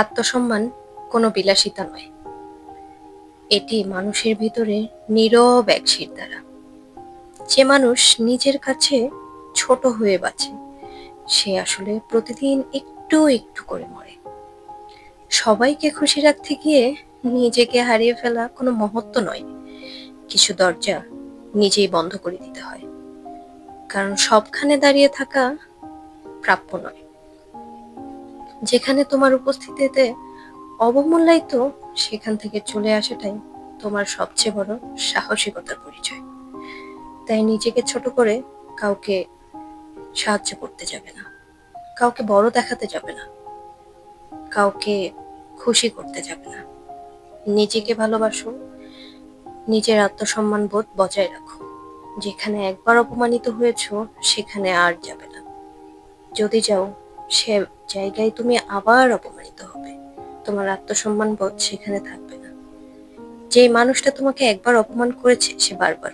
আত্মসম্মান কোনো বিলাসিতা নয়, এটি মানুষের ভিতরে নীরব এক শিরদাঁড়া। যে মানুষ নিজের কাছে ছোট হয়ে বাঁচে সে আসলে প্রতিদিন একটু একটু করে মরে। সবাইকে খুশি রাখতে গিয়ে নিজেকে হারিয়ে ফেলা কোনো মহত্ব নয়, কিছু দরজা নিজেই বন্ধ করে দিতে হয়, কারণ সবখানে দাঁড়িয়ে থাকা প্রাপ্য নয়। যেখানে তোমার উপস্থিতিতে অবমূল্যায়িত, সেখান থেকে চলে আসাটাই তোমার সবচেয়ে বড় সাহসিকতার পরিচয়। তাই নিজেকে ছোট করে কাউকে সাহায্য করতে যাবে না, কাউকে বড় দেখাতে যাবে না, কাউকে খুশি করতে যাবে না। নিজেকে ভালোবাসো, নিজের আত্মসম্মান বোধ বজায় রাখো। যেখানে একবার অপমানিত হয়েছো সেখানে আর যাবে না। যদি যাও সে জায়গায় তুমি আবার অপমানিত হবে, তোমার আত্মসম্মান বোধ সেখানে থাকবে না। যে মানুষটা তোমাকে একবার অপমান করেছে সে বারবার